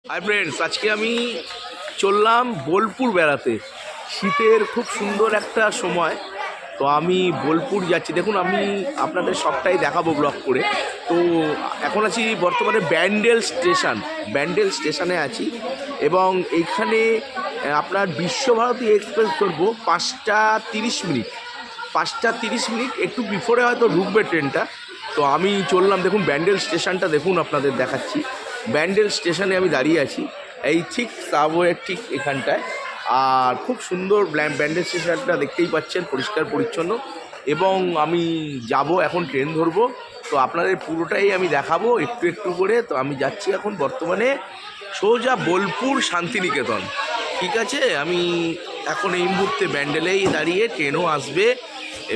Hi friends, আজকে আমি চললাম বোলপুর বেড়াতে। শীতের খুব সুন্দর একটা সময়। তো আমি বোলপুর যাচ্ছি। দেখুন, আমি আপনাদের সবটাই দেখাবো ব্লগ করে। তো এখন আছি বর্তমানে ব্যান্ডেল স্টেশনে আছি। এবং এইখানে আপনার বিশ্বভারতী এক্সপ্রেস ধরবো 5টা 30 মিনিট। 5টা 30 মিনিট একটু বিফোরে হয়তো ঢুকবে ট্রেনটা। তো আমি চললাম। দেখুন ব্যান্ডেল স্টেশনটা দেখুন, আপনাদের দেখাচ্ছি। ব্যান্ডেল স্টেশনে আমি দাঁড়িয়ে আছি, এই ঠিক সাবওয়ের ঠিক এখানটায়। আর খুব সুন্দর ব্যান্ডেল স্টেশনটা দেখতেই পাচ্ছেন, পরিষ্কার পরিচ্ছন্ন। এবং আমি যাব এখন, ট্রেন ধরবো। তো আপনাদের পুরোটাই আমি দেখাবো একটু একটু করে। তো আমি যাচ্ছি এখন বর্তমানে সোজা বোলপুর শান্তিনিকেতন। ঠিক আছে, আমি এখন এই মুহূর্তে ব্যান্ডেলেই দাঁড়িয়ে, ট্রেনও আসবে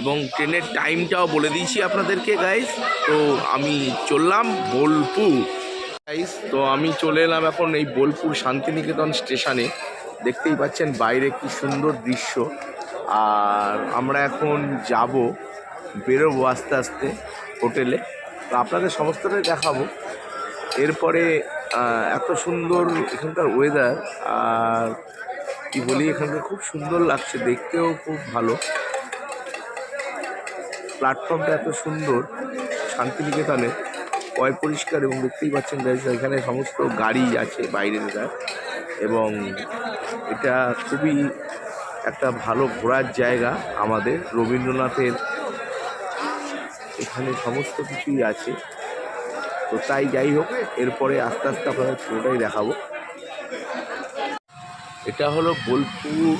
এবং ট্রেনের টাইমটাও বলে দিয়েছি আপনাদেরকে গাইস। তো আমি চললাম বোলপুর গাইস। তো আমি চলে এলাম এখন এই বোলপুর শান্তিনিকেতন স্টেশনে। দেখতেই পাচ্ছেন বাইরে কি সুন্দর দৃশ্য। আর আমরা এখন বেরোবো আস্তে আস্তে হোটেলে। তো আপনাদের সমস্তটাই দেখাবো। এরপরে এত সুন্দর এখানকার ওয়েদার, আর কি বলি, এখানকার খুব সুন্দর লাগছে, দেখতেও খুব ভালো। প্ল্যাটফর্মটা এত সুন্দর শান্তিনিকেতনে, পয় পরিষ্কার। এবং দেখতেই পাচ্ছেন এখানে সমস্ত গাড়ি আছে বাইরের গাড়ি। এবং এটা খুবই একটা ভালো ঘোরার জায়গা আমাদের রবীন্দ্রনাথের, এখানে সমস্ত কিছুই আছে। তো তাই যাই হোক, এরপরে আস্তে আস্তে আপনাদের পুরোটাই দেখাবো। এটা হলো বোলপুর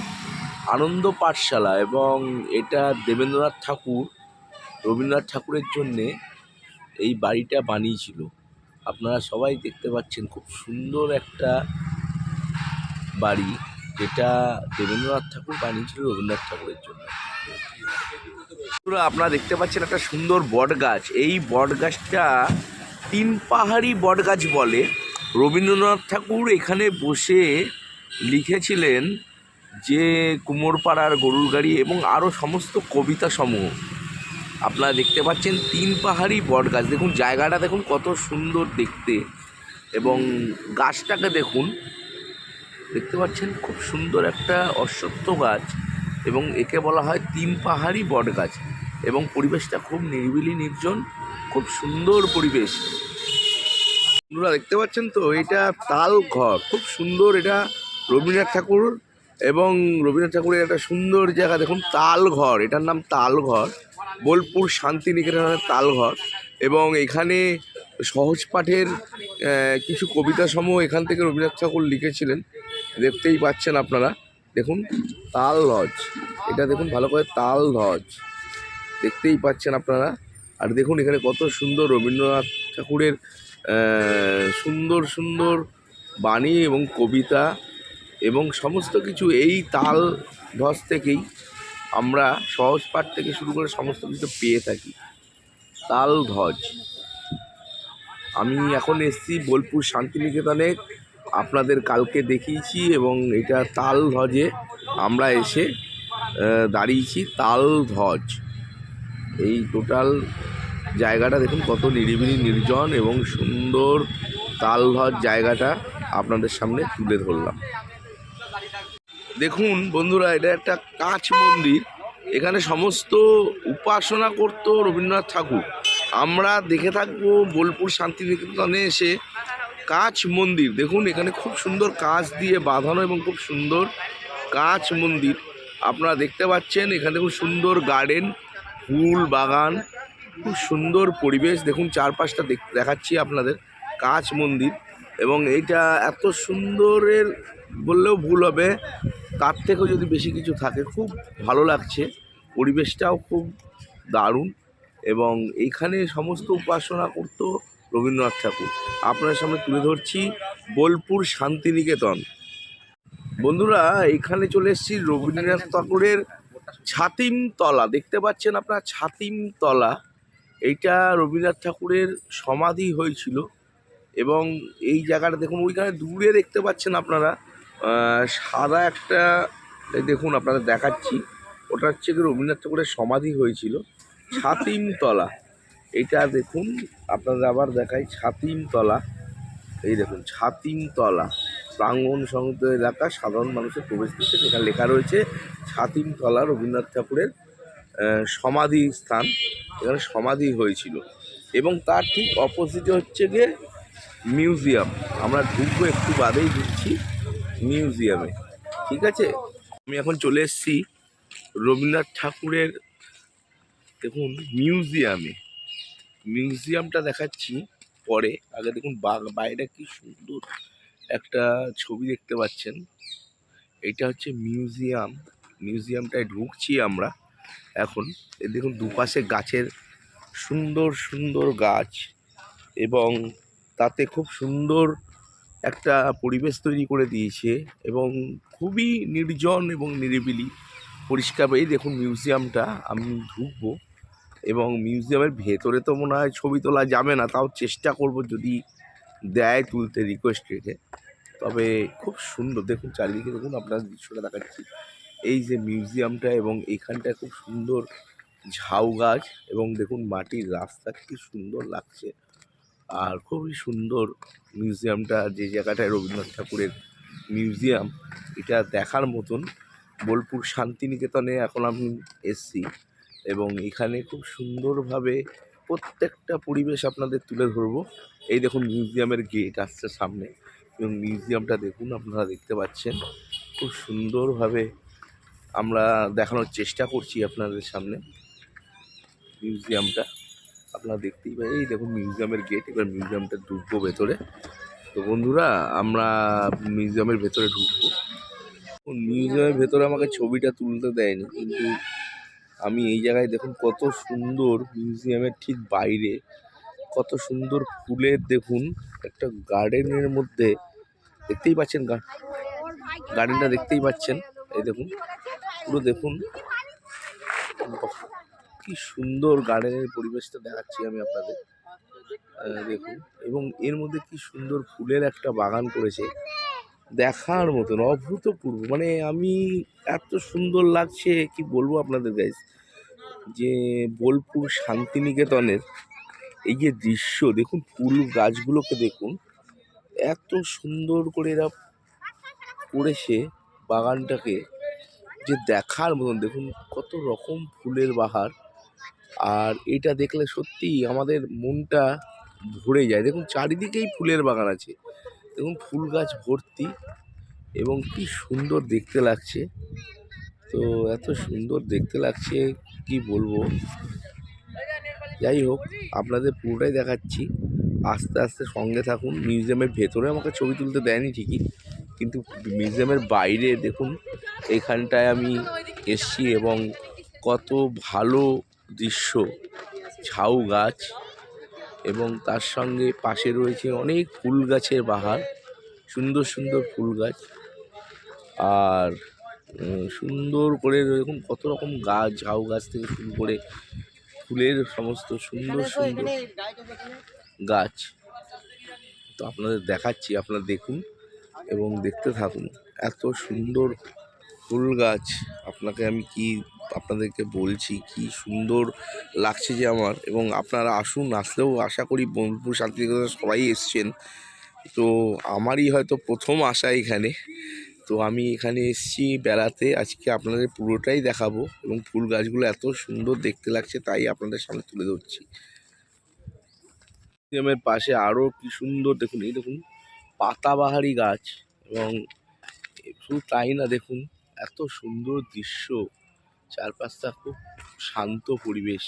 আনন্দ পাঠশালা, এবং এটা রবীন্দ্রনাথ ঠাকুরের জন্যে এই বাড়িটা বানিয়েছিল। আপনারা সবাই দেখতে পাচ্ছেন, খুব সুন্দর একটা বাড়ি, যেটা দেবেন্দ্রনাথ ঠাকুর বানিয়েছিল রবীন্দ্রনাথ ঠাকুরের জন্য। আপনারা দেখতে পাচ্ছেন একটা সুন্দর বট গাছ। এই বট গাছটা তিন পাহাড়ি বট গাছ বলে। রবীন্দ্রনাথ ঠাকুর এখানে বসে লিখেছিলেন যে কুমোরপাড়ার গরুর গাড়ি এবং আরও সমস্ত কবিতা সমূহ। আপনারা দেখতে পাচ্ছেন তিন পাহাড়ি বট গাছ। দেখুন জায়গাটা দেখুন কত সুন্দর দেখতে। এবং গাছটাকে দেখুন, দেখতে পাচ্ছেন খুব সুন্দর একটা অশ্বত্থ গাছ, এবং একে বলা হয় তিন পাহাড়ি বট গাছ। এবং পরিবেশটা খুব নিরিবিলি নির্জন, খুব সুন্দর পরিবেশ। আপনারা দেখতে পাচ্ছেন তো, এটা তাল ঘর, খুব সুন্দর। এটা রবীন্দ্রনাথ ঠাকুর, এবং রবীন্দ্রনাথ ঠাকুরের একটা সুন্দর জায়গা। দেখুন তাল ঘর, এটার নাম তাল ঘর, বোলপুর শান্তিনিকেতনের তাল ঘর। এবং এখানে সহজ পাঠের কিছু কবিতা সমূহ এখান থেকে রবীন্দ্রনাথ ঠাকুর লিখেছিলেন। দেখতেই পাচ্ছেন আপনারা, দেখুন তাল লজ, এটা দেখুন ভালো করে, তাল লজ দেখতেই পাচ্ছেন আপনারা। আর দেখুন এখানে কত সুন্দর রবীন্দ্রনাথ ঠাকুরের সুন্দর সুন্দর বাণী এবং কবিতা এবং সমস্ত কিছু এই তাল ধ্বজ থেকেই আমরা সহজ পাঠ থেকে শুরু করে সমস্ত কিছু পেয়ে থাকি। তাল ধ্বজ। আমি এখন এসছি বোলপুর শান্তিনিকেতনে, আপনাদের কালকে দেখিয়েছি। এবং এটা তাল ধ্বজে আমরা এসে দাঁড়িয়েছি। তাল ধ্বজ, এই টোটাল জায়গাটা দেখুন কত নিরিবিলি নির্জন এবং সুন্দর। তাল ধ্বজ জায়গাটা আপনাদের সামনে তুলে ধরলাম। দেখুন বন্ধুরা, এটা একটা কাঁচ মন্দির। এখানে সমস্ত উপাসনা করতো রবীন্দ্রনাথ ঠাকুর। আমরা দেখে থাকবো বোলপুর শান্তিনিকেতনে এসে কাঁচ মন্দির। দেখুন এখানে খুব সুন্দর কাঁচ দিয়ে বাঁধানো, এবং খুব সুন্দর কাঁচ মন্দির আপনারা দেখতে পাচ্ছেন। এখানে খুব সুন্দর গার্ডেন, ফুল বাগান, খুব সুন্দর পরিবেশ। দেখুন চারপাশটা দেখাচ্ছি আপনাদের, কাঁচ মন্দির। এবং এইটা এত সুন্দরের বললেও ভুল হবে, তার থেকেও যদি বেশি কিছু থাকে। খুব ভালো লাগছে, পরিবেশটাও খুব দারুণ। এবং এইখানে সমস্ত উপাসনা করতো রবীন্দ্রনাথ ঠাকুর। আপনার সামনে তুলে ধরছি বোলপুর শান্তিনিকেতন। বন্ধুরা, এখানে চলে এসেছি রবীন্দ্রনাথ ঠাকুরের ছাতিম তলা। দেখতে পাচ্ছেন আপনারা ছাতিম তলা, এইটা রবীন্দ্রনাথ ঠাকুরের সমাধি হয়েছিল। এবং এই জায়গাটা দেখুন, ওইখানে দূরে দেখতে পাচ্ছেন আপনারা সাদা একটা, দেখুন আপনাদের দেখাচ্ছি, ওটা হচ্ছে কি রবীন্দ্রনাথ ঠাকুরের সমাধি হয়েছিল। ছাতিম তলা, এইটা দেখুন আপনাদের আবার দেখাই, ছাতিম তলা। এই দেখুন ছাতিমতলা প্রাঙ্গণ সংযুক্ত এলাকা সাধারণ মানুষের প্রবেশ নিষেধ। এখানে লেখা রয়েছে ছাতিমতলা রবীন্দ্রনাথ ঠাকুরের সমাধি স্থান, এখানে সমাধি হয়েছিল। এবং তার ঠিক অপোজিটে হচ্ছে গিয়ে মিউজিয়াম। আমরা ঢুকবো, একটু বাদেই ঢুকছি মিউজিয়ামে, ঠিক আছে। আমি এখন চলে এসেছি রবীন্দ্রনাথ ঠাকুরের দেখুন মিউজিয়ামটা দেখাচ্ছি পরে। আগে দেখুন বাইরে কি সুন্দর একটা ছবি দেখতে পাচ্ছেন। এটা হচ্ছে মিউজিয়ামটায় ঢুকছি আমরা এখন। এই দেখুন দুপাশে গাছের সুন্দর সুন্দর গাছ, এবং তাতে খুব সুন্দর একটা পরিবেশ তৈরি করে দিয়েছে, এবং খুবই নির্জন এবং নিরিবিলি পরিষ্কার। এই দেখুন মিউজিয়ামটা, আমি ঢুকবো এবং মিউজিয়ামের ভেতরে তো মনে হয় ছবি তোলা যাবে না, তাও চেষ্টা করব যদি দেয় তুলতে, রিকোয়েস্ট রেখে। তবে খুব সুন্দর দেখুন চারিদিকে, দেখুন আপনার দৃশ্যটা দেখাচ্ছি। এই যে মিউজিয়ামটা, এবং এইখানটায় খুব সুন্দর ঝাউ গাছ, এবং দেখুন মাটির রাস্তা কি সুন্দর লাগছে। আর খুবই সুন্দর মিউজিয়ামটা, যে জায়গাটায় রবীন্দ্রনাথ ঠাকুরের মিউজিয়াম, এটা দেখার মতন। বোলপুর শান্তিনিকেতনে এখন আমি এসছি, এবং এখানে খুব সুন্দরভাবে প্রত্যেকটা পরিবেশ আপনাদের তুলে ধরবো। এই দেখুন মিউজিয়ামের গেট আসছে সামনে, এবং মিউজিয়ামটা দেখুন, আপনারা দেখতে পাচ্ছেন খুব সুন্দরভাবে আমরা দেখানোর চেষ্টা করছি আপনাদের সামনে মিউজিয়ামটা। আপনারা দেখতেই পাই, এই দেখুন মিউজিয়ামের গেট। এবার মিউজিয়ামটা ঢুকবো ভেতরে। তো বন্ধুরা, আমরা মিউজিয়ামের ভেতরে ঢুকবো। মিউজিয়ামের ভেতরে আমাকে ছবিটা তুলতে দেয়নি, কিন্তু আমি এই জায়গায় দেখুন কত সুন্দর, মিউজিয়ামের ঠিক বাইরে কত সুন্দর ফুলের, দেখুন একটা গার্ডেনের মধ্যে দেখতেই পাচ্ছেন, গার্ডেনটা দেখতেই পাচ্ছেন। এই দেখুন পুরো দেখুন কি সুন্দর গার্ডেনের পরিবেশটা দেখাচ্ছি আমি আপনাদের, দেখুন। এবং এর মধ্যে কি সুন্দর ফুলের একটা বাগান করেছে, দেখার মতন অভূতপূর্ব। মানে আমি এত সুন্দর লাগছে কি বলবো আপনাদের গাইস, যে বোলপুর শান্তিনিকেতনের এই যে দৃশ্য দেখুন, ফুল গাছগুলোকে দেখুন, এত সুন্দর করে এরা করেছে বাগানটাকে, যে দেখার মতন। দেখুন কত রকম ফুলের বাহার, আর এটা দেখলে সত্যি আমাদের মনটা ভরে যায়। দেখুন চারিদিকেই ফুলের বাগান আছে, দেখুন ফুল গাছ ভর্তি, এবং কি সুন্দর দেখতে লাগছে। তো এত সুন্দর দেখতে লাগছে কি বলবো। যাই হোক, আপনাদের পুরোটাই দেখাচ্ছি, আস্তে আস্তে সঙ্গে থাকুন। মিউজিয়ামের ভেতরে আমাকে ছবি তুলতে দেয়নি ঠিকই, কিন্তু মিউজিয়ামের বাইরে দেখুন, এখানটায় আমি এসছি, এবং কত ভালো দৃশ্য, ঝাউ গাছ, এবং তার সঙ্গে পাশে রয়েছে অনেক ফুল গাছের বাহার, সুন্দর সুন্দর ফুল গাছ। আর সুন্দর করে দেখুন কত রকম গাছ, ঝাউ গাছ থেকে শুরু করে ফুলের সমস্ত সুন্দর সুন্দর গাছ। তো আপনাদের দেখাচ্ছি, আপনারা দেখুন এবং দেখতে থাকুন। এত সুন্দর ফুল গাছ, আপনাকে আমি কি আপনাদেরকে বলছি, কি সুন্দর লাগছে যে আমার। এবং আপনারা আসুন, আসলেও আশা করি বোলপুর শান্তিনিকেতনে সবাই এসছেন। তো আমারই হয়তো প্রথম আসা এখানে, তো আমি এখানে এসেছি বেড়াতে। আজকে আপনাদের পুরোটাই দেখাবো, এবং ফুল গাছগুলো এত সুন্দর দেখতে লাগছে, তাই আপনাদের সামনে তুলে ধরছি। মিউজিয়ামের পাশে আরও কি সুন্দর দেখুন, এই দেখুন পাতাবাহারি গাছ, এবং শুধু তাই না, দেখুন এত সুন্দর দৃশ্য, চারপাশটা খুব শান্ত পরিবেশ।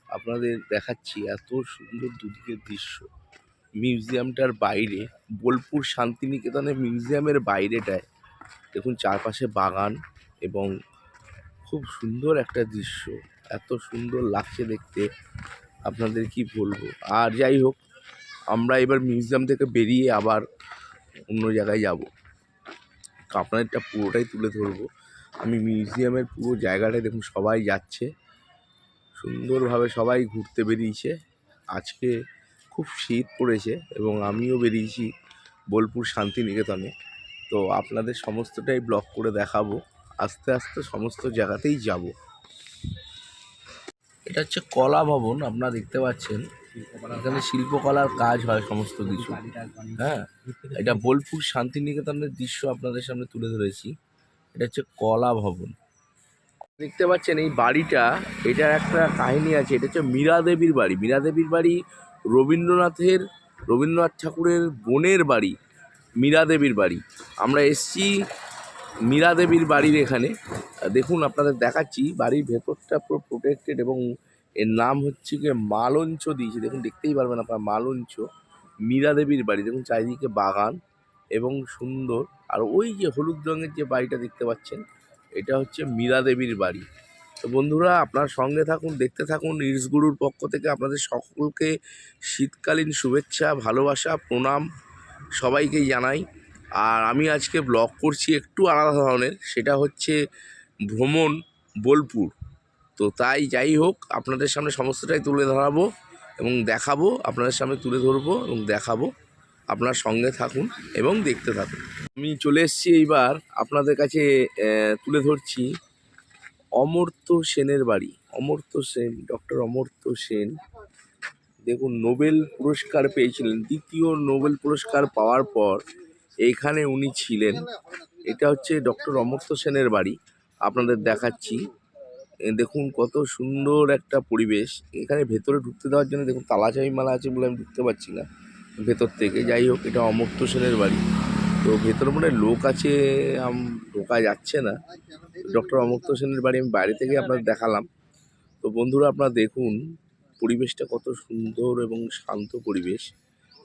আপনাদের দেখাচ্ছি এত সুন্দর দুদিকের দৃশ্য। মিউজিয়ামটার বাইরে, বোলপুর শান্তিনিকেতনের মিউজিয়ামের বাইরেটায় দেখুন চারপাশে বাগান, এবং খুব সুন্দর একটা দৃশ্য, এত সুন্দর লাগছে দেখতে, আপনাদের কি বলবো। আর যাই হোক, আমরা এবার মিউজিয়াম থেকে বেরিয়ে আবার অন্য জায়গায় যাব, আপনাদেরটা পুরোটাই তুলে ধরবো। আমি মিউজিয়ামের পুরো জায়গাটায় দেখুন সবাই যাচ্ছে, সুন্দরভাবে সবাই ঘুরতে বেরিয়েছে। আজকে খুব শীত পড়েছে, এবং আমিও বেরিয়েছি বোলপুর শান্তিনিকেতনে। তো আপনাদের সমস্তটাই ব্লগ করে দেখাবো, আস্তে আস্তে সমস্ত জায়গাতেই যাব। এটা হচ্ছে কলা ভবন, আপনারা দেখতে পাচ্ছেন। এখানে শিল্পকলার কাজ হয় সমস্ত কিছু। হ্যাঁ, এটা বোলপুর শান্তিনিকেতনের দৃশ্য আপনাদের সামনে তুলে ধরেছি। এটা হচ্ছে কলা ভবন। দেখতে পাচ্ছেন এই বাড়িটা, এটার একটা কাহিনী আছে। এটা হচ্ছে মীরা দেবীর বাড়ি। মীরা দেবীর বাড়ি রবীন্দ্রনাথ ঠাকুরের বোনের বাড়ি, মীরা দেবীর বাড়ি। আমরা এসছি মীরা দেবীর বাড়ির এখানে। দেখুন আপনাদের দেখাচ্ছি, বাড়ির ভেতরটা পুরো প্রোটেক্টেড এবং এর নাম হচ্ছে গিয়ে মালঞ্চ দিয়েছে। দেখুন, দেখতেই পারবেন আপনার মালঞ্চ। মীরা দেবীর বাড়ি দেখুন, চারিদিকে বাগান এবং সুন্দর। আর ওই যে হলুদ রঙের যে বাড়িটা দেখতে পাচ্ছেন, এটা হচ্ছে মীরা দেবীর বাড়ি। তো বন্ধুরা, আপনার সঙ্গে থাকুন, দেখতে থাকুন। ইটস গুরুর পক্ষ থেকে আপনাদের সকলকে শীতকালীন শুভেচ্ছা, ভালোবাসা, প্রণাম সবাইকেই জানাই। আর আমি আজকে ব্লগ করছি একটু আলাদা ধরনের, সেটা হচ্ছে ভ্রমণ বোলপুর। তো তাই যাই হোক, আপনাদের সামনে সমস্তটাই তুলে ধরাবো এবং দেখাবো, আপনাদের সামনে তুলে ধরবো এবং দেখাবো। আপনার সঙ্গে থাকুন এবং দেখতে থাকুন। আমি চলে এসেছি এইবার আপনাদের কাছে তুলে ধরছি অমর্ত্য সেনের বাড়ি। অমর্ত্য সেন, ডক্টর অমর্ত্য সেন দেখুন নোবেল পুরস্কার পেয়েছিলেন। দ্বিতীয় নোবেল পুরস্কার পাওয়ার পর এইখানে উনি ছিলেন। এটা হচ্ছে ডক্টর অমর্ত্য সেনের বাড়ি, আপনাদের দেখাচ্ছি। দেখুন কত সুন্দর একটা পরিবেশ। এখানে ভেতরে ঢুকতে দেওয়ার জন্য দেখুন তালা মালা আছে বলে আমি ঢুকতে পারছি না ভেতর থেকে। যাই হোক, এটা অমর্ত্য সেনের বাড়ি। তো ভেতরে মনে হয় লোক আছে, ঢোকা যাচ্ছে না। ডক্টর অমর্ত্য সেনের বাড়ি আমি বাইরে থেকে আপনাদের দেখালাম। তো বন্ধুরা, আপনারা দেখুন পরিবেশটা কত সুন্দর এবং শান্ত পরিবেশ।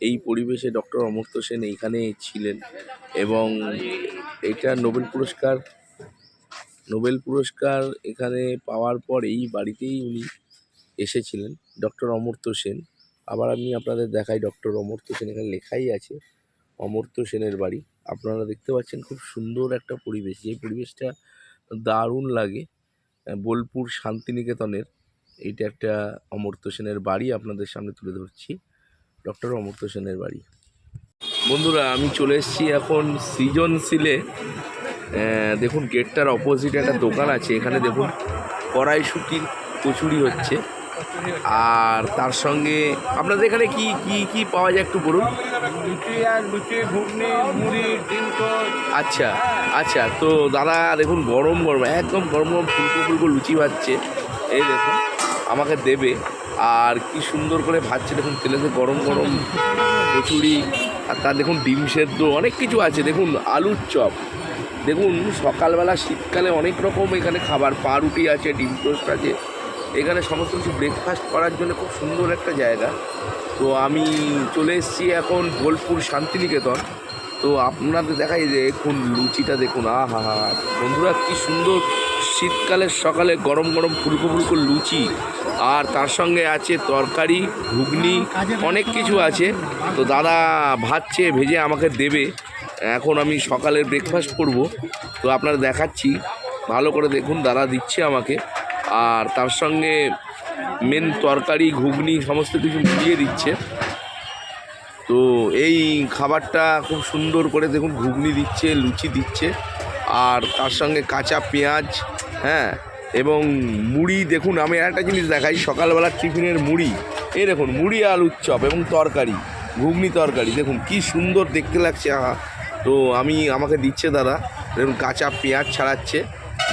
এই পরিবেশে ডক্টর অমর্ত্য সেন এইখানে ছিলেন এবং এটা নোবেল পুরস্কার এখানে পাওয়ার পর এই বাড়িতেই উনি এসেছিলেন, ডক্টর অমর্ত্য সেন। আবার আমি আপনাদের দেখাই ডক্টর অমর্ত্য সেন, এখানে লেখাই আছে অমর্ত্য সেনের বাড়ি। আপনারা দেখতে পাচ্ছেন খুব সুন্দর একটা পরিবেশ। এই পরিবেশটা দারুণ লাগে। বোলপুর শান্তিনিকেতনের এইটা একটা অমর্ত্য সেনের বাড়ি আপনাদের সামনে তুলে ধরছি, ডক্টর অমর্ত্য সেনের বাড়ি। বন্ধুরা, আমি চলে এসেছি এখন সৃজনশীলে। দেখুন গেটটার অপোজিটে একটা দোকান আছে। এখানে দেখুন কড়াইশুঁটির কচুরি হচ্ছে। আর তার সঙ্গে আপনাদের এখানে কি কি কি পাওয়া যায় একটু বলুন। লুচি, ঘুগনি, মুড়ি, ডিম টোস্ট। আচ্ছা আচ্ছা, তো দাদা দেখুন গরম গরম, একদম গরম গরম ফুলকো ফুলকো লুচি ভাজছে। এই দেখুন আমাকে দেবে। আর কি সুন্দর করে ভাজছে দেখুন, তেলেতে গরম গরম কচুরি। আর তার দেখুন ডিম সেদ্ধ, অনেক কিছু আছে। দেখুন আলুর চপ, দেখুন সকালবেলা শীতকালে অনেক রকম এখানে খাবার, পাউরুটি আছে, ডিম টোস্ট আছে। এখানে সমস্ত কিছু ব্রেকফাস্ট করার জন্য খুব সুন্দর একটা জায়গা। তো আমি চলে এসেছি এখন বোলপুর শান্তিনিকেতন। তো আপনাদের দেখাই যে এখন লুচিটা দেখুন, আহা হা বন্ধুরা, কি সুন্দর শীতকালের সকালে গরম গরম ফুলকো ফুলকো লুচি। আর তার সঙ্গে আছে তরকারি, ঘুগনি, অনেক কিছু আছে। তো দাদা ভাজছে, ভেজে আমাকে দেবে। এখন আমি সকালের ব্রেকফাস্ট করব। তো আপনারা দেখাচ্ছি, ভালো করে দেখুন, দাদা দিচ্ছে আমাকে। আর তার সঙ্গে মেন তরকারি, ঘুগনি সমস্ত কিছু মিলিয়ে দিচ্ছে। তো এই খাবারটা খুব সুন্দর করে দেখুন, ঘুগনি দিচ্ছে, লুচি দিচ্ছে, আর তার সঙ্গে কাঁচা পেঁয়াজ, হ্যাঁ, এবং মুড়ি। দেখুন আমি একটা জিনিস দেখাই, সকালবেলার টিফিনের মুড়ি। এই দেখুন মুড়ি, আলুর চপ এবং তরকারি, ঘুগনি তরকারি, দেখুন কি সুন্দর দেখতে লাগছে। তো আমাকে দিচ্ছে দাদা। দেখুন কাঁচা পেঁয়াজ ছাড়াচ্ছে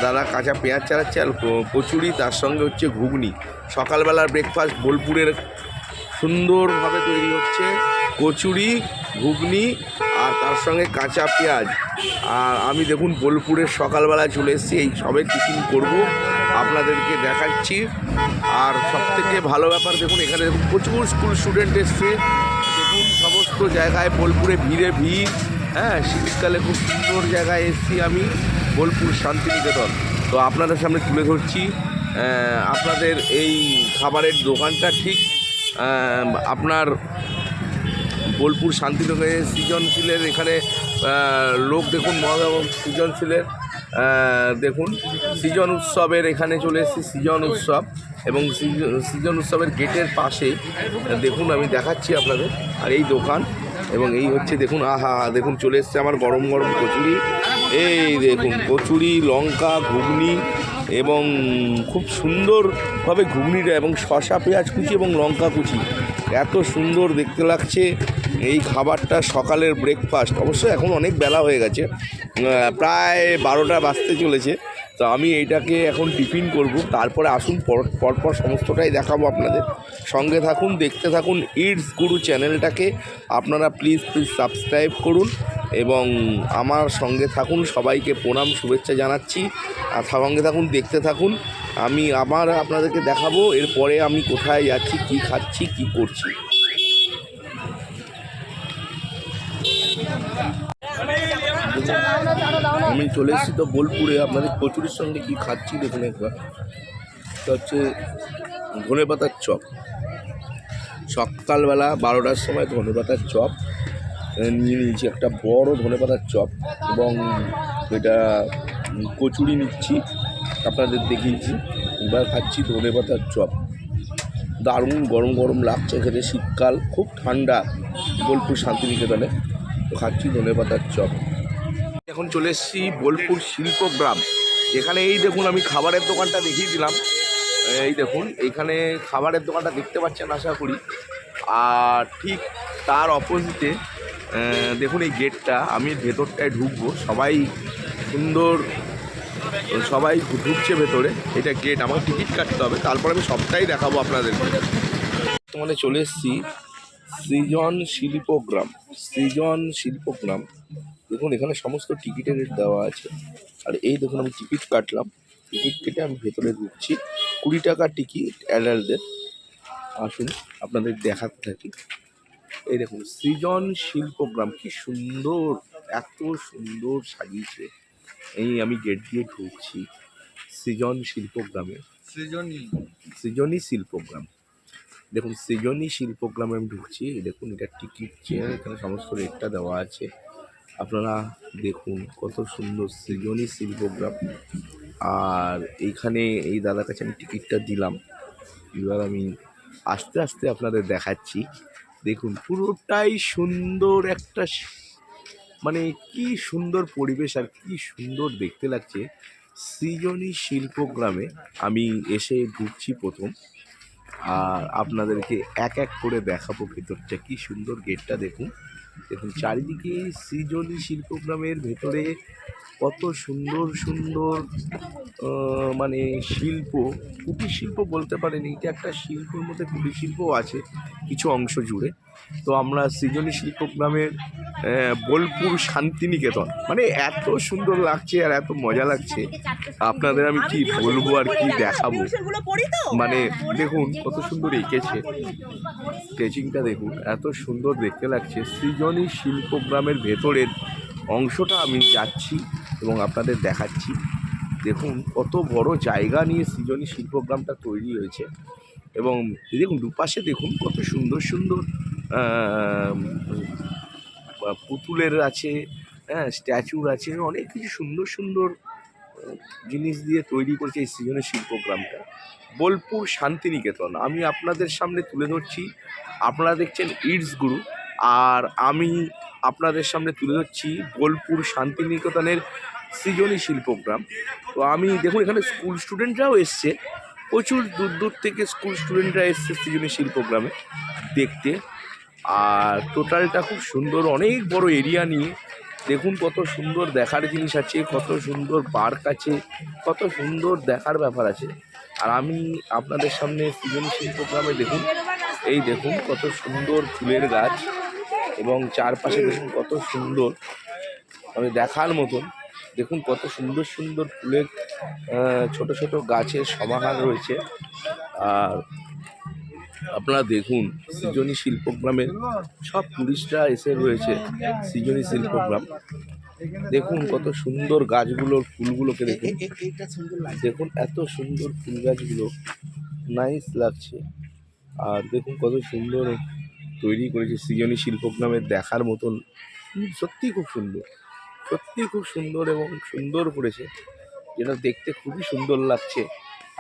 দাদা, কাঁচা পেঁয়াজ ছাড়াচ্ছে, আর কচুরি, তার সঙ্গে হচ্ছে ঘুগনি। সকালবেলার ব্রেকফাস্ট বোলপুরের সুন্দরভাবে তৈরি হচ্ছে, কচুরি, ঘুগনি আর তার সঙ্গে কাঁচা পেঁয়াজ। আর আমি দেখুন বোলপুরের সকালবেলায় চলে এসেছি, এই সবে টিফিন করব, আপনাদেরকে দেখাচ্ছি। আর সবথেকে ভালো ব্যাপার দেখুন, এখানে দেখুন প্রচুর স্কুল স্টুডেন্ট এসছে। দেখুন সমস্ত জায়গায় বোলপুরে ভিড়। হ্যাঁ, শীতকালে খুব সুন্দর জায়গায় এসেছি আমি, বোলপুর শান্তিনিকেতন। তো আপনাদের সামনে তুলে ধরছি আপনাদের এই খাবারের দোকানটা ঠিক আপনার বোলপুর শান্তিনিকেতনের সৃজনশীলের এখানে লোক দেখুন, সৃজনশীলের দেখুন সৃজন উৎসবের এখানে চলে এসেছি, সৃজন উৎসব। এবং সৃজন উৎসবের গেটের পাশে দেখুন আমি দেখাচ্ছি আপনাদের। আর এই দোকান, এবং এই হচ্ছে দেখুন, আহা দেখুন চলে এসছে আমার গরম গরম কচুরি। এই দেখুন কচুরি, লঙ্কা, ঘুগনি, এবং খুব সুন্দরভাবে ঘুগনিটা, এবং শসা, পেঁয়াজ কুচি এবং লঙ্কা কুচি, এত সুন্দর দেখতে লাগছে এই খাবারটা। সকালের ব্রেকফাস্ট, অবশ্যই এখন অনেক বেলা হয়ে গেছে, প্রায় 12টা বাজতে চলেছে। তো আমি এইটাকে এখন টিফিন করব, তারপরে আসুন পরপর সমস্তটাই দেখাবো আপনাদের। সঙ্গে থাকুন, দেখতে থাকুন ইটস গুরু চ্যানেলটাকে। আপনারা প্লিজ সাবস্ক্রাইব করুন এবং আমার সঙ্গে থাকুন। সবাইকে প্রণাম, শুভেচ্ছা জানাচ্ছি। আর সঙ্গে থাকুন, দেখতে থাকুন। আমি আবার আপনাদেরকে দেখাবো এরপরে আমি কোথায় যাচ্ছি, কি খাচ্ছি, কি করছি। আমি চলে এসেছি তো বোলপুরে। আপনাদের কচুরির সঙ্গে কি খাচ্ছি দেখুন একবার। এটা হচ্ছে ধনেপাতার চপ। সকালবেলা 12টার সময় ধনেপাতার চপ নিয়ে নিয়েছি, একটা বড় ধনেপাতার চপ, এবং এটা কচুরি নিচ্ছি, আপনাদের দেখিয়েছি। এবার খাচ্ছি ধনেপাতার চপ। দারুণ গরম গরম লাগছে খেতে, শীতকাল, খুব ঠান্ডা বোলপুর শান্তিনিকেতনে। তো খাচ্ছি ধনেপাতার চপ। এখন চলে এসেছি বোলপুর শিল্পগ্রাম। এখানে এই দেখুন, আমি খাবারের দোকানটা দেখিয়ে দিলাম। এই দেখুন, এইখানে খাবারের দোকানটা দেখতে পাচ্ছেন আশা করি। আর ঠিক তার অপোজিটে দেখুন এই গেটটা, আমি ভেতরটায় ঢুকবো। সবাই সুন্দর, সবাই ঢুকছে ভেতরে। এটা গেট, আমার টিকিট কাটতে হবে, তারপর আমি সবটাই দেখাবো আপনাদের। মানে চলে এসেছি সৃজন শিল্পগ্রাম। সৃজন শিল্পগ্রাম, দেখুন এখানে সমস্ত টিকিটের রেট দেওয়া আছে। আর এই দেখুন, আমি টিকিট কাটলাম, টিকিট কেটে আমি ভেতরে ঢুকছি। 20 টাকা টিকিট অ্যাডাল্টদের। আসুন আপনাদের দেখাতে থাকি। এই দেখুন সৃজন শিল্পগ্রাম, কি সুন্দর, এত সুন্দর সাজিয়েছে। এই আমি গেট দিয়ে ঢুকছি সৃজন শিল্পগ্রামে। সৃজনী শিল্পগ্রাম, দেখুন সৃজনী শিল্পগ্রামে আমি ঢুকছি। দেখুন এটা টিকিট চেয়ার, এখানে সমস্ত রেটটা দেওয়া আছে। আপনারা দেখুন কত সুন্দর সৃজনী শিল্পগ্রাম। আর এইখানে এই দাদার কাছে আমি টিকিটটা দিলাম। এবার আমি আস্তে আস্তে আপনাদের দেখাচ্ছি। দেখুন পুরোটাই সুন্দর একটা, মানে কি সুন্দর পরিবেশ আর কি সুন্দর দেখতে লাগছে। সৃজনী শিল্পগ্রামে আমি এসে ঢুকছি প্রথম, আর আপনাদেরকে এক এক করে দেখাবো ভেতরটা। কি সুন্দর গেটটা দেখুন। দেখুন চারিদিকে সৃজনী শিল্পগ্রামের ভেতরে কত সুন্দর সুন্দর মানে শিল্প, কুটির শিল্প বলতে পারেন। এটা একটা শিল্পের মধ্যে কুটির শিল্পও আছে কিছু অংশ জুড়ে। তো আমরা সৃজনী শিল্পগ্রামের বোলপুর শান্তিনিকেতন, মানে এত সুন্দর লাগছে আর এত মজা লাগছে। আপনাদের আমি কি বলবো আর কি দেখাবো। মানে দেখুন কত সুন্দর এঁকেছে, স্কেচিংটা দেখুন, এত সুন্দর দেখতে লাগছে। সৃজনী শিল্পগ্রামের ভেতরের অংশটা আমি যাচ্ছি এবং আপনাদের দেখাচ্ছি। দেখুন কত বড় জায়গা নিয়ে সৃজনী শিল্পগ্রামটা তৈরি হয়েছে। এবং দেখুন দুপাশে দেখুন কত সুন্দর সুন্দর পুতুলের আছে, হ্যাঁ স্ট্যাচুর আছে, অনেক কিছু সুন্দর সুন্দর জিনিস দিয়ে তৈরি করেছে এই সৃজনী শিল্পগ্রামটা। বোলপুর শান্তিনিকেতন আমি আপনাদের সামনে তুলে ধরছি। আপনারা দেখছেন ইটস গুরু, আর আমি আপনাদের সামনে তুলে ধরছি বোলপুর শান্তিনিকেতনের সৃজনী শিল্পগ্রাম। তো আমি দেখুন এখানে স্কুল স্টুডেন্টরাও এসছে, প্রচুর দূর দূর থেকে স্কুল স্টুডেন্টরা এসছে সৃজনী শিল্পগ্রামে দেখতে। আর টোটালটা খুব সুন্দর, অনেক বড় এরিয়া নিয়ে। দেখুন কত সুন্দর দেখার জিনিস আছে, কত সুন্দর পার্ক আছে, কত সুন্দর দেখার ব্যাপার আছে। আর আমি আপনাদের সামনে সৃজনী শিল্পগ্রামে দেখুন, এই দেখুন কত সুন্দর ফুলের গাছ, এবং চারপাশে দেখুন কত সুন্দর, মানে দেখার মতন। দেখুন কত সুন্দর সুন্দর ফুলের ছোট ছোট গাছের সমাহার রয়েছে। আর আপনারা দেখুন সৃজনী শিল্পগ্রামের সব টুরিস্টরা এসে রয়েছে সৃজনী শিল্পগ্রাম। দেখুন কত সুন্দর গাছগুলোর ফুলগুলোকে দেখুন, দেখুন এত সুন্দর ফুল গাছগুলো, নাইস লাগছে। আর দেখুন কত সুন্দর তৈরি করেছে সৃজনী শিল্পগ্রামের, দেখার মতন। সত্যি খুব সুন্দর, সত্যি খুব সুন্দর এবং সুন্দর করেছে, যেটা দেখতে খুবই সুন্দর লাগছে।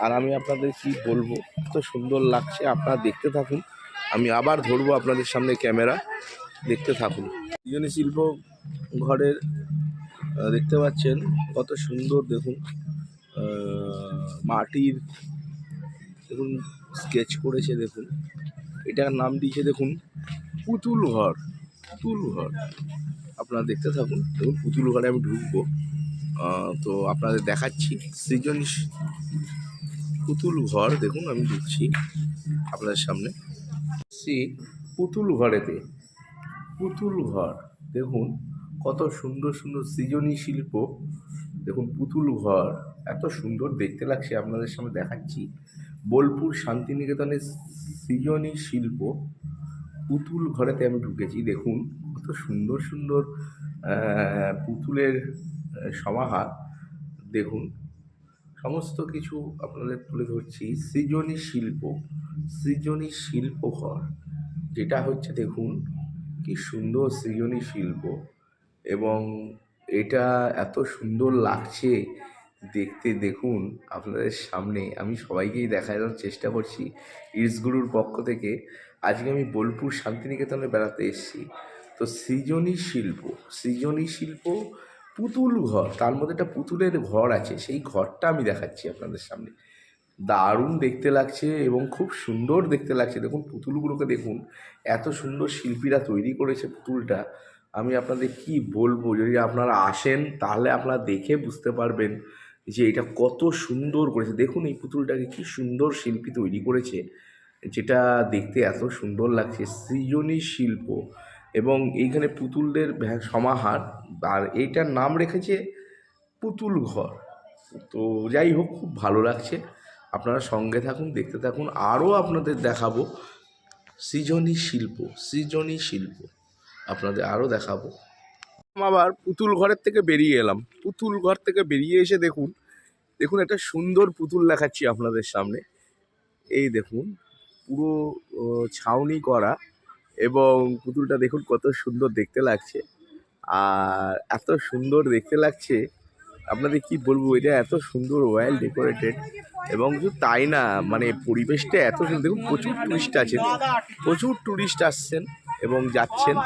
আর আমি আপনাদের কি বলবো, এত সুন্দর লাগছে। আপনারা দেখতে থাকুন, আমি আবার ধরবো আপনাদের সামনে ক্যামেরা, দেখতে থাকুন। সৃজনী শিল্প ঘরের দেখতে পাচ্ছেন কত সুন্দর, দেখুন মাটির দেখুন স্কেচ করেছে, দেখুন এটার নাম দিয়েছে দেখুন পুতুল ঘর। পুতুল ঘর আপনারা দেখতে থাকুন। দেখুন পুতুল ঘরে আমি ঢুকবো, তো আপনাদের দেখাচ্ছি সৃজনী পুতুল ঘর। দেখুন আমি ঢুকছি আপনাদের সামনে। পুতুল ঘরেতে, পুতুল ঘর দেখুন কত সুন্দর সুন্দর সৃজনী শিল্প। দেখুন পুতুল ঘর এত সুন্দর দেখতে লাগছে, আপনাদের সামনে দেখাচ্ছি। বোলপুর শান্তিনিকেতনের সৃজনী শিল্প পুতুল ঘরেতে আমি ঢুকেছি। দেখুন কত সুন্দর সুন্দর পুতুলের সমাহার। দেখুন সমস্ত কিছু আপনাদের তুলে ধরছি। সৃজনী শিল্প, সৃজনী শিল্প ঘর যেটা হচ্ছে, দেখুন কি সুন্দর সৃজনী শিল্প। এবং এটা এত সুন্দর লাগছে দেখতে। দেখুন আপনাদের সামনে আমি সবাইকেই দেখানোর চেষ্টা করছি। ইটসগুরুর পক্ষ থেকে আজকে আমি বোলপুর শান্তিনিকেতনে বেড়াতে এসেছি। তো সৃজনী শিল্প, সৃজনী শিল্প পুতুল ঘর, তার মধ্যে একটা পুতুলের ঘর আছে, সেই ঘরটা আমি দেখাচ্ছি আপনাদের সামনে। দারুণ দেখতে লাগছে এবং খুব সুন্দর দেখতে লাগছে। দেখুন পুতুলগুলোকে দেখুন, এত সুন্দর শিল্পীরা তৈরি করেছে পুতুলটা। আমি আপনাদের কি বলবো, যদি আপনারা আসেন তাহলে আপনারা দেখে বুঝতে পারবেন যে এটা কত সুন্দর করেছে। দেখুন এই পুতুলটাকে কি সুন্দর শিল্পী তৈরি করেছে, যেটা দেখতে এত সুন্দর লাগছে। সৃজনী শিল্প এবং এইখানে পুতুলদের সমাহার, আর এইটার নাম রেখেছে পুতুল ঘর। তো যাই হোক, খুব ভালো লাগছে। আপনারা সঙ্গে থাকুন, দেখতে থাকুন, আরও আপনাদের দেখাবো সৃজনী শিল্প, সৃজনী শিল্প আপনাদের আরও দেখাবো। আবার পুতুল ঘরের থেকে বেরিয়ে এলাম। পুতুল ঘর থেকে বেরিয়ে এসে দেখুন, দেখুন একটা সুন্দর পুতুল দেখাচ্ছি আপনাদের সামনে। এই দেখুন পুরো ছাউনি করা, এবং পুতুলটা দেখুন কত সুন্দর দেখতে লাগছে। আর এত সুন্দর দেখতে লাগছে আপনাদের কি বলবো, এটা এত সুন্দর ওয়েল ডেকোরেটেড। এবং শুধু তাই না, মানে পরিবেশটা এত সুন্দর। দেখুন প্রচুর টুরিস্ট আছেন, প্রচুর টুরিস্ট আসছেন এবং যাচ্ছেন।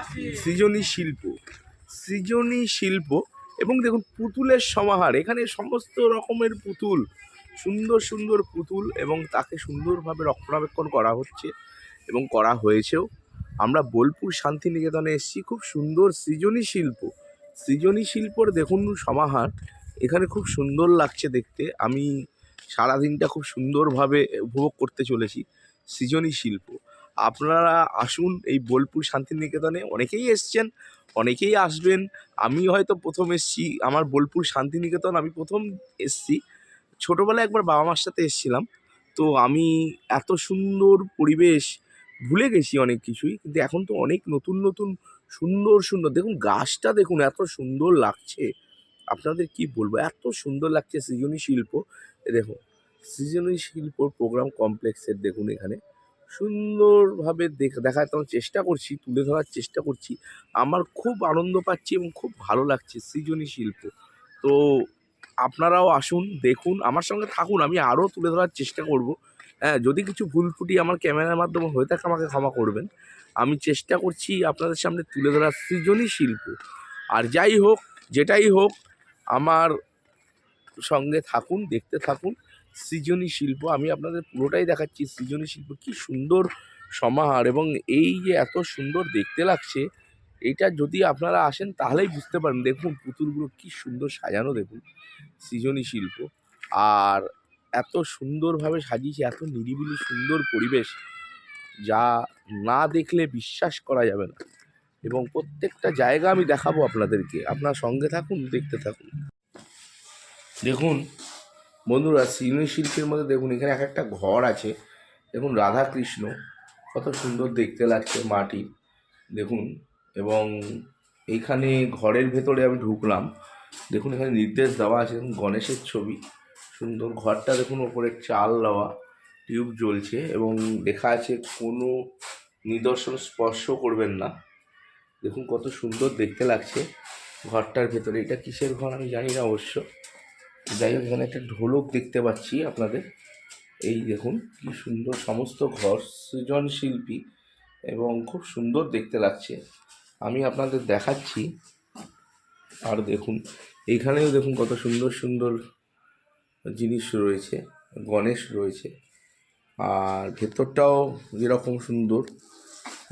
সৃজনী শিল্প, সৃজনী শিল্প এবং দেখুন পুতুলের সমাহার। এখানে সমস্ত রকমের পুতুল, সুন্দর সুন্দর পুতুল, এবং তাকে সুন্দরভাবে রক্ষণাবেক্ষণ করা হচ্ছে এবং করা হয়েছেও। আমরা বোলপুর শান্তিনিকেতনে এসেছি। খুব সুন্দর সৃজনী শিল্প, সৃজনী শিল্পর দেখুন সমাহার। এখানে খুব সুন্দর লাগছে দেখতে। আমি সারাদিনটা খুব সুন্দরভাবে উপভোগ করতে চলেছি সৃজনী শিল্প। আপনারা আসুন এই বোলপুর শান্তিনিকেতনে। অনেকেই এসছেন, অনেকেই আসবেন। আমি হয়তো প্রথম এসছি, আমার বোলপুর শান্তিনিকেতন আমি প্রথম এসছি। ছোটোবেলায় একবার বাবা মার সাথে এসেছিলাম। তো আমি এত সুন্দর পরিবেশ ভুলে গেছি অনেক কিছুই, কিন্তু এখন তো অনেক নতুন নতুন সুন্দর সুন্দর, দেখুন গাছটা দেখুন এত সুন্দর লাগছে। আপনাদের কি বলবো, এত সুন্দর লাগছে সৃজনী শিল্প। দেখুন সৃজনী শিল্প প্রোগ্রাম কমপ্লেক্সের দেখুন এখানে সুন্দরভাবে দেখার তেমন চেষ্টা করছি, তুলে ধরার চেষ্টা করছি। আমার খুব আনন্দ পাচ্ছি এবং খুব ভালো লাগছে সৃজনী শিল্প। তো আপনারাও আসুন, দেখুন, আমার সঙ্গে থাকুন, আমি আরও তুলে ধরার চেষ্টা করব। হ্যাঁ, যদি কিছু ভুল ত্রুটি আমার ক্যামেরার মাধ্যমে হয়ে থাকে আমাকে ক্ষমা করবেন। আমি চেষ্টা করছি আপনাদের সামনে তুলে ধরার সৃজনী শিল্প। আর যাই হোক, যেটাই হোক, আমার সঙ্গে থাকুন, দেখতে থাকুন সৃজনী শিল্প। আমি আপনাদের পুরোটাই দেখাচ্ছি সৃজনী শিল্প, কি সুন্দর সমাহার এবং এই যে এত সুন্দর দেখতে লাগছে। এইটা যদি আপনারা আসেন তাহলেই বুঝতে পারেন। দেখুন পুতুলগুলো কি সুন্দর সাজানো, দেখুন সৃজনী শিল্প। আর এত সুন্দরভাবে সাজিয়েছে, এত নিরিবিলি সুন্দর পরিবেশ, যা না দেখলে বিশ্বাস করা যাবে না। এবং প্রত্যেকটা জায়গা আমি দেখাবো আপনাদেরকে, আপনার সঙ্গে থাকুন, দেখতে থাকুন। দেখুন বন্ধুরা, সৃজনী শিল্পের মধ্যে দেখুন এখানে এক একটা ঘর আছে। দেখুন রাধা কৃষ্ণ কত সুন্দর দেখতে লাগছে, মাটি দেখুন। এবং এইখানে ঘরের ভেতরে আমি ঢুকলাম, দেখুন এখানে নির্দেশ দেওয়া আছে, দেখুন গণেশের ছবি সুন্দর। ঘরটা দেখুন ওপরে চাল দেওয়া, টিউব জ্বলছে এবং লেখা আছে কোনো নিদর্শন স্পর্শ করবেন না। দেখুন কত সুন্দর দেখতে লাগছে ঘরটার ভেতরে। এটা কিসের ঘর আমি জানি না অবশ্য। যাই হোক, এখানে একটা ঢোলক দেখতে পাচ্ছি আপনাদের। এই দেখুন কি সুন্দর সমস্ত ঘর, সৃজনশিল্পী এবং খুব সুন্দর দেখতে লাগছে। আমি আপনাদের দেখাচ্ছি। আর দেখুন এইখানেও দেখুন কত সুন্দর সুন্দর জিনিস রয়েছে, গণেশ রয়েছে। আর ভেতরটাও যেরকম সুন্দর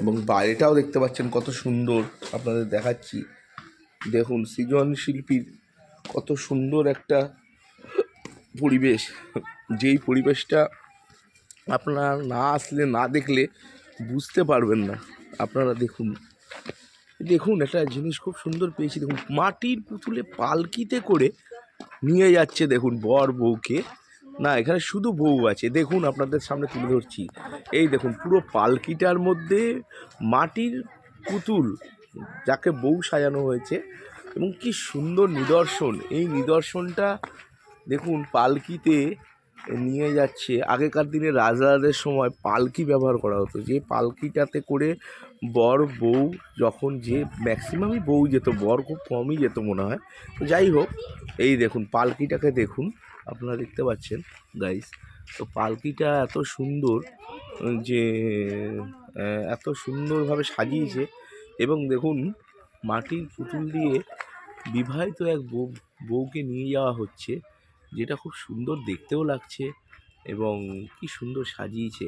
এবং বাইরেটাও দেখতে পাচ্ছেন কত সুন্দর। আপনাদের দেখাচ্ছি, দেখুন সৃজনশিল্পীর কত সুন্দর একটা পরিবেশ, যেই পরিবেশটা আপনারা না আসলে না দেখলে বুঝতে পারবেন না। আপনারা দেখুন, দেখুন একটা জিনিস খুব সুন্দর পেয়েছি। দেখুন মাটির পুতুলে পালকিতে করে নিয়ে যাচ্ছে, দেখুন বর বউকে। না, এখানে শুধু বউ আছে, দেখুন আপনাদের সামনে তুলে ধরছি। এই দেখুন পুরো পালকিটার মধ্যে মাটির পুতুল, যাকে বউ সাজানো হয়েছে, এবং কি সুন্দর নিদর্শন। এই নিদর্শনটা দেখুন পালকিতে নিয়ে যাচ্ছে। আগেকার দিনে রাজাদের সময় পালকি ব্যবহার করা হতো, যে পালকিটাতে করে বর বউ যখন, যে ম্যাক্সিমামই বউ যেত, বর খুব কমই যেত মনে হয়। তো যাই হোক, এই দেখুন পালকিটাকে দেখুন, আপনারা দেখতে পাচ্ছেন গাইস। তো পালকিটা এত সুন্দর যে এত সুন্দরভাবে সাজিয়েছে। এবং দেখুন মাটির পুতুল দিয়ে বিবাহিত এক বউকে নিয়ে যাওয়া হচ্ছে, যেটা খুব সুন্দর দেখতেও লাগছে এবং কি সুন্দর সাজিয়েছে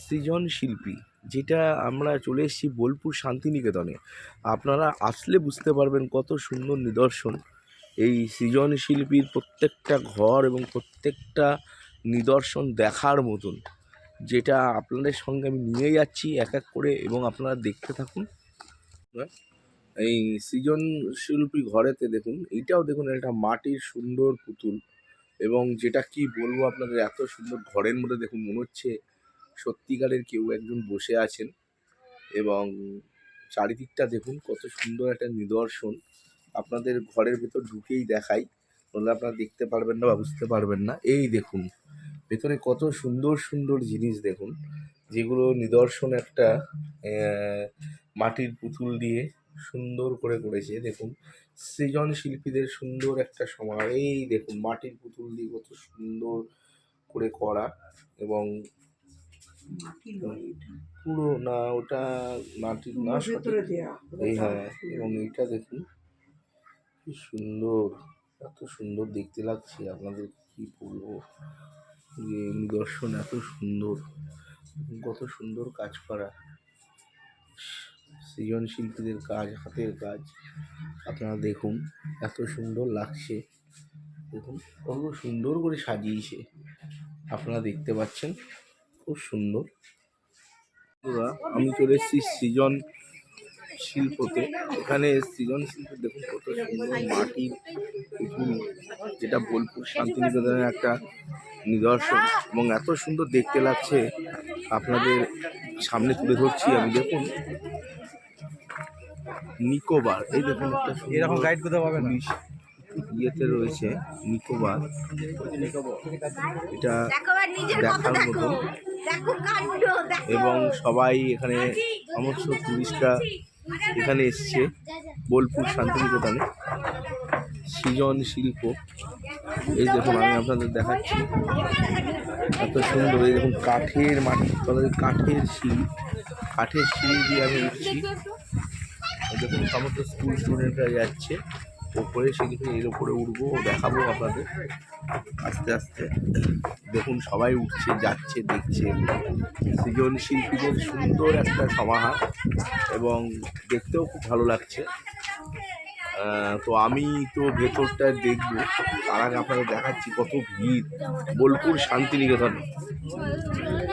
সৃজনশিল্পী। যেটা আমরা চলে এসেছি বোলপুর শান্তিনিকেতনে। আপনারা আসলে বুঝতে পারবেন কত সুন্দর নিদর্শন। এই সৃজনশিল্পীর প্রত্যেকটা ঘর এবং প্রত্যেকটা নিদর্শন দেখার মতন, যেটা আপনাদের সঙ্গে আমি নিয়ে যাচ্ছি এক এক করে, এবং আপনারা দেখতে থাকুন। এই সৃজনশিল্পী ঘরেতে দেখুন, এইটাও দেখুন একটা মাটির সুন্দর পুতুল, এবং যেটা কি বলবো আপনাদের, এত সুন্দর ঘরের মধ্যে দেখুন মনে হচ্ছে সত্যিকারের কেউ একজন বসে আছেন। এবং চারিদিকটা দেখুন কত সুন্দর একটা নিদর্শন। আপনাদের ঘরের ভেতর ঢুকেই দেখাই, তাহলে আপনারা দেখতে পারবেন না বা বুঝতে পারবেন না। এই দেখুন ভেতরে কত সুন্দর সুন্দর জিনিস দেখুন, যেগুলো নিদর্শন একটা মাটির পুতুল দিয়ে সুন্দর করে করেছে। দেখুন সৃজনশিল্পীদের সুন্দর একটা সমাহার। এই দেখুন মাটির পুতুল দিয়ে কত সুন্দর করে করা, এবং পুরো না ওটা মাটির না, এই হ্যাঁ, এবং এইটা দেখুন কি সুন্দর, এত সুন্দর দেখতে লাগছে। আপনাদের কি বলবো, যে নিদর্শন এত সুন্দর, কত সুন্দর কাজ করা, সৃজনশিল্পীদের কাজ, হাতের কাজ। আপনারা দেখুন এত সুন্দর লাগছে, দেখুন কত সুন্দর করে সাজিয়েছে। আপনারা দেখতে পাচ্ছেন খুব সুন্দর। আমি চলে এসেছি সৃজন শিল্পতে। এখানে সৃজন শিল্প দেখুন কত সুন্দর মাটির পুতুল, যেটা বোলপুর শান্তিনিকেতনের একটা নিদর্শন, এবং এত সুন্দর দেখতে লাগছে। আপনাদের সামনে তুলে ধরছি আমি। দেখুন নিকোবার, এই দেখুন একটা এরকম গাইড কোথাও পাবে না। ইয়েতে রয়েছে নিকোবার, এটা দেখার মতন। এবং সবাই এখানে, সমস্ত টুরিস্টরা এখানে এসছে বোলপুর শান্তিনিকেতনে সৃজন শিল্প। এই দেখুন আমি আপনাদের দেখাচ্ছি এত সুন্দর। এই দেখুন কাঠের মাটি, কাঠের সিঁড়ি, কাঠের সিঁড়ি দিয়ে আমি উঠছি। দেখুন সমস্ত স্কুল স্টুডেন্টরা যাচ্ছে ওপরে, সেদিকে এর ওপরে উঠবো, দেখাবো আপনাদের আস্তে আস্তে। দেখুন সবাই উঠছে, যাচ্ছে, দেখছে। সৃজনশিল্পীদের সুন্দর একটা সমাহার, এবং দেখতেও খুব ভালো লাগছে। তো আমি তো ভেতরটা দেখবো, তার আগে আপনাদের দেখাচ্ছি কত ভিড় বোলপুর শান্তিনিকেতন।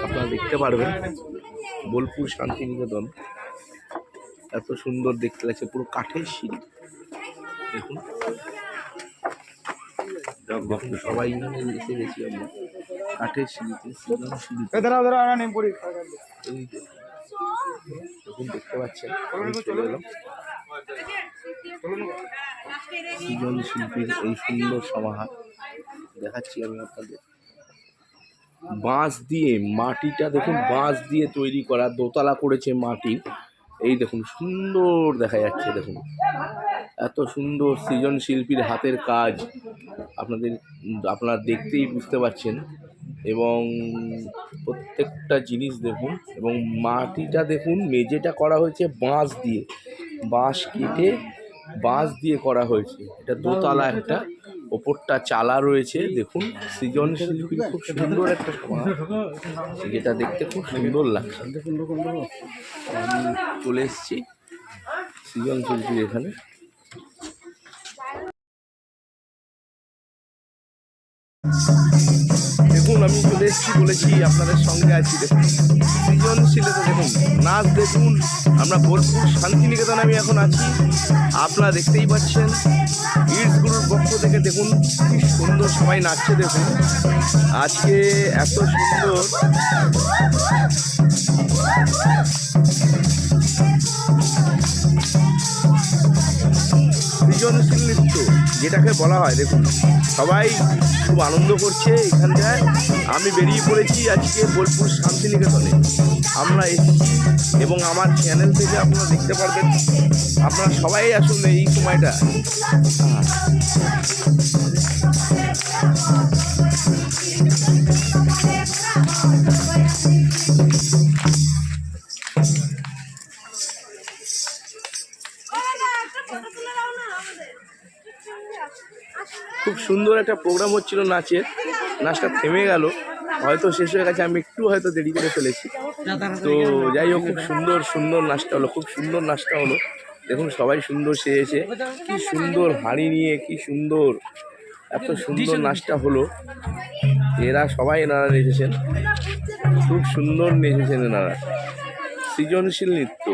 আপনারা দেখতে পারবেন বোলপুর শান্তিনিকেতন এত সুন্দর দেখতে লাগছে, পুরো কাঠের সিঁড়ি। দেখুন দেখুন সবাই এসে গেছি আমরা কাঠের সিঁড়িতে, সৃজনশিল্পী। এই দেখুন দেখতে পাচ্ছেন, আমি চলে এলাম সৃজনশিল্পীর এই সুন্দর সমাহার দেখাচ্ছি আমি আপনাদের। বাঁশ দিয়ে মাটিটা দেখুন, বাঁশ দিয়ে তৈরি করা, দোতলা করেছে মাটির। এই দেখুন সুন্দর দেখা যাচ্ছে, দেখুন এত সুন্দর সৃজনশিল্পীর হাতের কাজ। আপনারা দেখতেই বুঝতে পারছেন। এবং প্রত্যেকটা জিনিস দেখুন, এবং মাটিটা দেখুন, মেঝেটা করা হয়েছে বাঁশ দিয়ে, বাঁশ কেটে বাঁশ দিয়ে করা হয়েছে। এটা দোতলা একটা, ওপরটা চালা রয়েছে। দেখুন সৃজনশিল্পী খুব সুন্দর একটা সমাজ, যেটা দেখতে খুব সুন্দর লাগছে। আমি চলে এসেছি সৃজনশিল্পীর এখানে। দেখুন আমি চলে এসেছি, বলেছি আপনাদের সঙ্গে আছি। দেখুন সৃজনশীলতা দেখুন, নাচ দেখুন। আমরা বোলপুর শান্তিনিকেতনে আমি এখন আছি, আপনারা দেখতেই পাচ্ছেন। ইটস গুরুর পক্ষ থেকে দেখুন কি সুন্দর সবাই নাচছে। দেখুন আজকে এত সুন্দর সৃজনশীল নৃত্য যেটাকে বলা হয়। দেখুন সবাই খুব আনন্দ করছে এখানটায়। আমি বেরিয়ে পড়েছি আজকে বোলপুর শান্তিনিকেতনে। আমরা এসেছি এবং আমার চ্যানেল থেকে আপনারা দেখতে পারবেন। আপনারা সবাই আসুন এই সময়টা। খুব সুন্দর একটা প্রোগ্রাম হচ্ছিল নাচের। নাচটা থেমে গেল, হয়তো শেষ হয়ে গেছে, আমি একটু হয়তো দেরি করে ফেলেছি। তো যাই হোক, খুব সুন্দর সুন্দর নাচটা হলো, খুব সুন্দর নাচটা হলো। দেখুন সবাই সুন্দর সেজেছে, কি সুন্দর হাঁড়ি নিয়ে, কি সুন্দর এত সুন্দর নাচটা হলো। এরা সবাই এনারা নেচেছেন, খুব সুন্দর নেচেছেন এনারা। সৃজনশীল নৃত্য।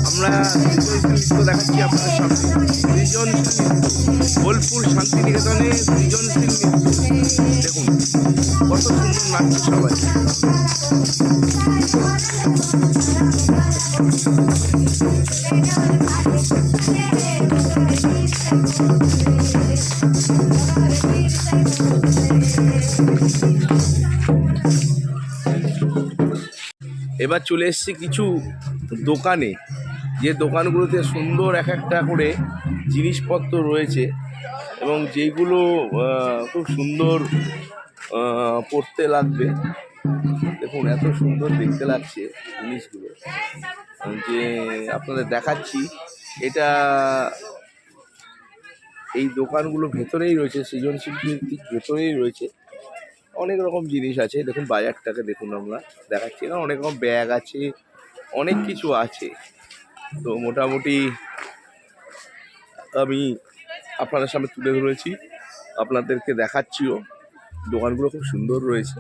আমরা সৃজনশীল নৃত্য দেখাচ্ছি আপনাদের সামনে। সৃজনশীল নৃত্য বোলপুর শান্তিনিকেতনে সৃজনশীল নৃত্য। দেখুন কত সুন্দর নাচছে সবাই। এবার চলে এসেছি কিছু দোকানে, যে দোকানগুলোতে সুন্দর এক একটা করে জিনিসপত্র রয়েছে এবং যেগুলো খুব সুন্দর পড়তে লাগবে। দেখুন এত সুন্দর দেখতে লাগছে জিনিসগুলো, যে আপনাদের দেখাচ্ছি। এটা এই দোকানগুলো ভেতরেই রয়েছে, সৃজনশিল্পীর ঠিক ভেতরেই রয়েছে। অনেক রকম জিনিস আছে। দেখুন বাজারটাকে দেখুন, আমরা দেখাচ্ছি না, অনেক রকম ব্যাগ আছে, অনেক কিছু আছে। তো মোটামুটি আমি আপনাদের সামনে তুলে ধরেছি, আপনাদেরকে দেখাচ্ছিও। দোকানগুলো খুব সুন্দর রয়েছে,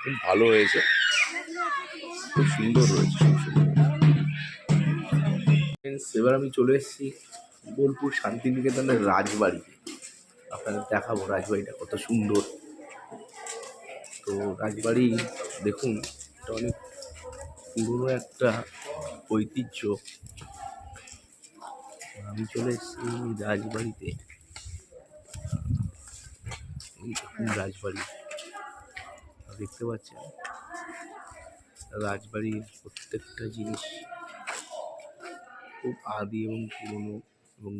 খুব ভালো হয়েছে, খুব সুন্দর রয়েছে, খুব সুন্দর। এবার আমি চলে এসেছি বোলপুর শান্তিনিকেতনের রাজবাড়ি। আপনাদের দেখাবো রাজবাড়িটা কত সুন্দর। তো রাজবাড়ি দেখুন, এটা অনেক পুরনো একটা ঐতিহ্য। আমি চলে এসেছি রাজবাড়িতে। রাজবাড়ি দেখতে পাচ্ছেন, রাজবাড়ির প্রত্যেকটা জিনিস খুব আদি এবং পুরনো। এবং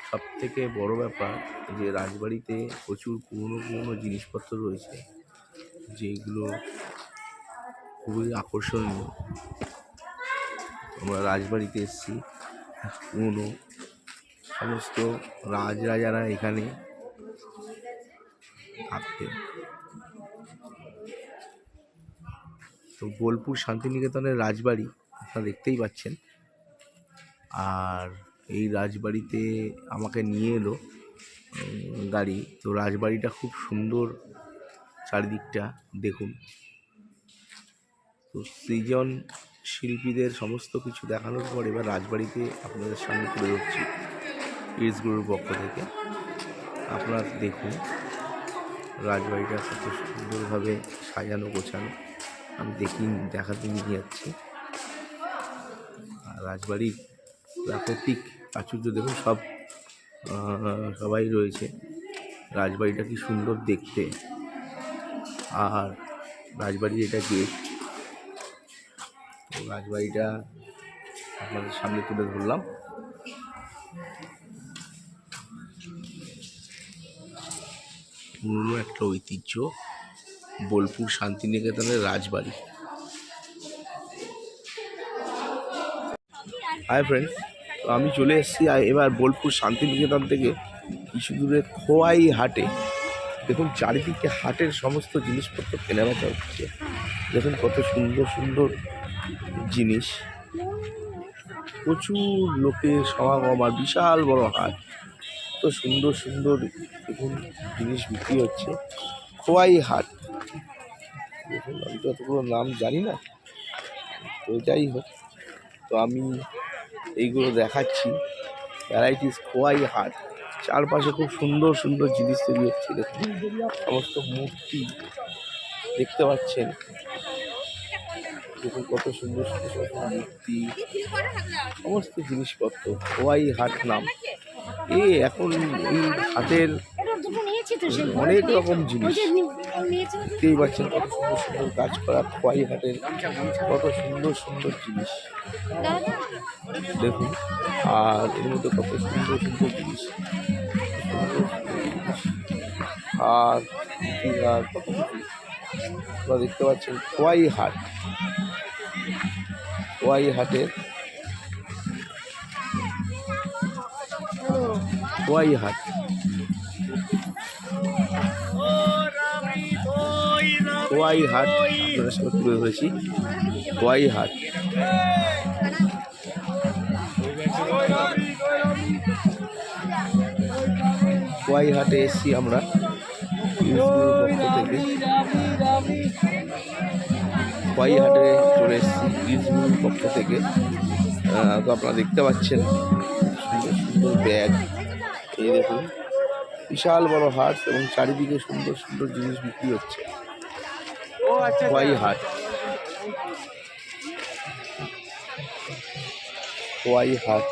সব থেকে বড় ব্যাপার যে রাজবাড়িতে প্রচুর পুরনো পুরনো জিনিসপত্র রয়েছে, যেগুলো খুবই আকর্ষণীয়। আমরা রাজবাড়িতে এসেছি, পুরনো সমস্ত রাজরাজারা এখানে থাকতেন। তো বোলপুর শান্তিনিকেতনের রাজবাড়ি আপনারা দেখতেই পাচ্ছেন। আর এই রাজবাড়িতে আমাকে নিয়ে এলো গাড়ি। তো রাজবাড়িটা খুব সুন্দর, চারিদিকটা দেখুন। তো সৃজন শিল্পীদের সমস্ত কিছু দেখানোর পর এবার রাজবাড়িতে আপনাদের সামনে তুলে ধরছি ইটস গ্রুপের পক্ষ থেকে। আপনারা দেখুন রাজবাড়িটা কত সুন্দরভাবে সাজানো গোছানো। আমি দেখাতে নিয়ে যাচ্ছি। আর রাজবাড়ির প্রাকৃতিক প্রাচুর্য দেখুন, সবাই রয়েছে। রাজবাড়িটা কি সুন্দর দেখতে। আর রাজবাড়ির এটা গেট। তো রাজবাড়িটা আপনাদের সামনে তুলে ধরলাম। পুরনো একটা ঐতিহ্য বোলপুর শান্তিনিকেতনের রাজবাড়ি। হাই ফ্রেন্ডস, তো আমি চলে এসেছি এবার বোলপুর শান্তিনিকেতন থেকে কিছু দূরে খোয়াই হাটে। দেখুন চারিদিকে হাটের সমস্ত জিনিসপত্র কেনাবেচা হচ্ছে। দেখুন কত সুন্দর সুন্দর জিনিস, প্রচুর লোকের সমাগম। আর বিশাল বড় হাট, তো সুন্দর সুন্দর দেখুন জিনিস বিক্রি হচ্ছে। খোয়াই হাট, দেখুন আমি তো এতগুলো নাম জানি না, তো যাই হোক, তো আমি এইগুলো দেখাচ্ছি। ভ্যারাইটিস খোয়াই হাট, চারপাশে খুব সুন্দর সুন্দর জিনিস তৈরি হচ্ছে। দেখুন সমস্ত মূর্তি দেখতে পাচ্ছেন। দেখুন কত সুন্দর সুন্দর মূর্তি, সমস্ত জিনিসপত্র। খোয়াই হাট নাম। এখন এই হাটের অনেক রকম জিনিস দেখতেই পাচ্ছেন। কত সুন্দর সুন্দর কাজ করা খোয়াই হাটের, কত সুন্দর সুন্দর জিনিস দেখুন। আর এর মধ্যে কত সুন্দর সুন্দর জিনিস, আর কত কিছু আপনারা দেখতে পাচ্ছেন। খোয়াই হাট, খোয়াই হাটের খোয়াই হাট। খোয়াই হাট আপনাদের সামনে তুলে ধরেছি। খোয়াই হাট, খোয়াই হাটে এসছি আমরা পক্ষ থেকে। খোয়াই হাটে চলে এসেছি ইউজগুলোর পক্ষ থেকে। তো আপনারা দেখতে পাচ্ছেন সুন্দর সুন্দর ব্যাগ। এই দেখুন বিশাল বড় হাট এবং চারিদিকে সুন্দর সুন্দর জিনিস বিক্রি হচ্ছে। খোয়াই হাট, খোয়াই হাট।